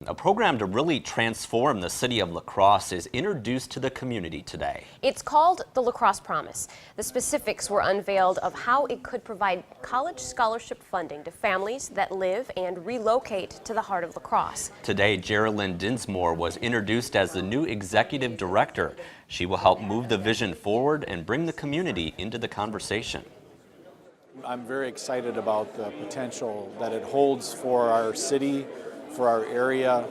A program to really transform the city of La Crosse is introduced to the community today. It's called the Crosse Promise. The specifics were unveiled of how it could provide college scholarship funding to families that live and relocate to the heart of La Crosse. Today, Geraldine Dinsmore was introduced as the new executive director. She will help move the vision forward and bring the community into the conversation. I'm very excited about the potential that it holds for our city, for our area,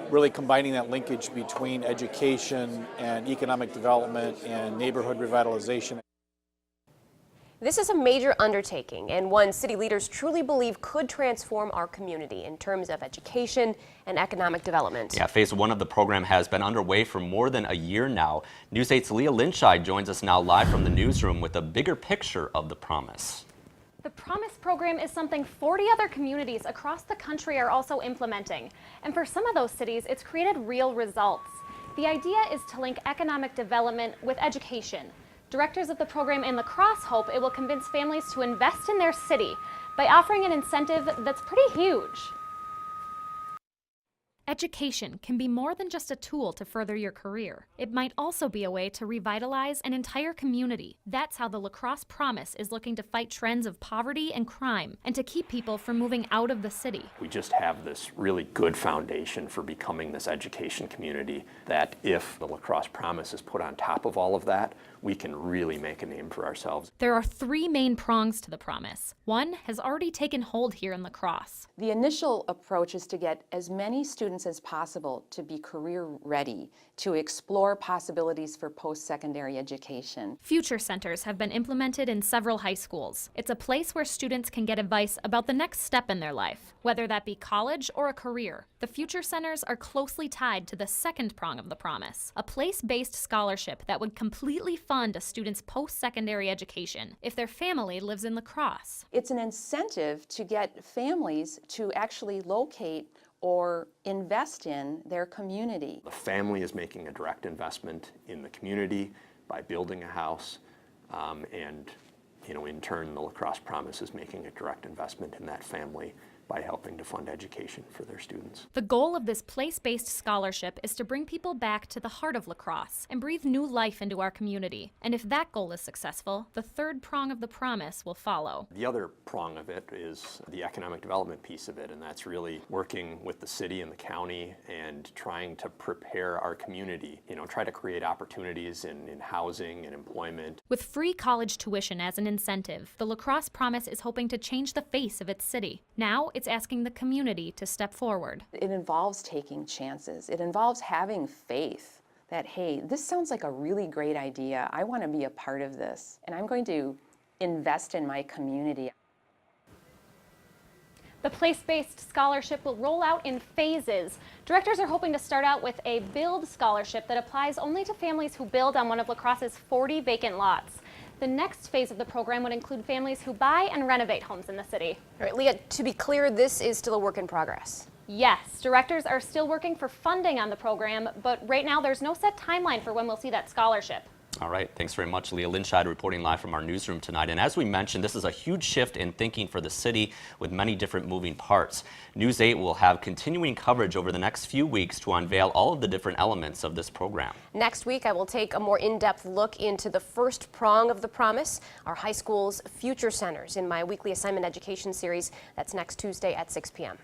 really combining that linkage between education and economic development and neighborhood revitalization. This is a major undertaking and one city leaders truly believe could transform our community in terms of education and economic development. Yeah, phase one of the program has been underway for more than a year now. News 8's Leah Linscheid joins us now live from the newsroom with a bigger picture of the promise. The Promise program is something 40 other communities across the country are also implementing. And for some of those cities, it's created real results. The idea is to link economic development with education. Directors of the program in La Crosse hope it will convince families to invest in their city by offering an incentive that's pretty huge. Education can be more than just a tool to further your career. It might also be a way to revitalize an entire community. That's how the Crosse Promise is looking to fight trends of poverty and crime and to keep people from moving out of the city. We just have this really good foundation for becoming this education community that if the Crosse Promise is put on top of all of that, we can really make a name for ourselves. There are three main prongs to the promise. One has already taken hold here in La Crosse. The initial approach is to get as many students as possible to be career ready, to explore possibilities for post-secondary education. Future centers have been implemented in several high schools. It's a place where students can get advice about the next step in their life, whether that be college or a career. The future centers are closely tied to the second prong of the promise, a place-based scholarship that would completely fund a student's post-secondary education if their family lives in La Crosse. It's an incentive to get families to actually locate or invest in their community. The family is making a direct investment in the community by building a house, and in turn, the La Crosse Promise is making a direct investment in that family by helping to fund education for their students. The goal of this place-based scholarship is to bring people back to the heart of La Crosse and breathe new life into our community. And if that goal is successful, the third prong of the promise will follow. The other prong of it is the economic development piece of it, and that's really working with the city and the county and trying to prepare our community, try to create opportunities in housing and employment. With free college tuition as an incentive, the La Crosse Promise is hoping to change the face of its city. Now, it's asking the community to step forward. It involves taking chances. It involves having faith that, hey, this sounds like a really great idea. I want to be a part of this, and I'm going to invest in my community. The place-based scholarship will roll out in phases. Directors are hoping to start out with a build scholarship that applies only to families who build on one of La Crosse's 40 vacant lots. The next phase of the program would include families who buy and renovate homes in the city. All right, Leah, to be clear, this is still a work in progress. Yes, directors are still working for funding on the program, but right now there's no set timeline for when we'll see that scholarship. All right, thanks very much, Leah Linscheid, reporting live from our newsroom tonight. And as we mentioned, this is a huge shift in thinking for the city with many different moving parts. News 8 will have continuing coverage over the next few weeks to unveil all of the different elements of this program. Next week, I will take a more in-depth look into the first prong of the promise, our high school's future centers, in my weekly assignment education series. That's next Tuesday at 6 p.m.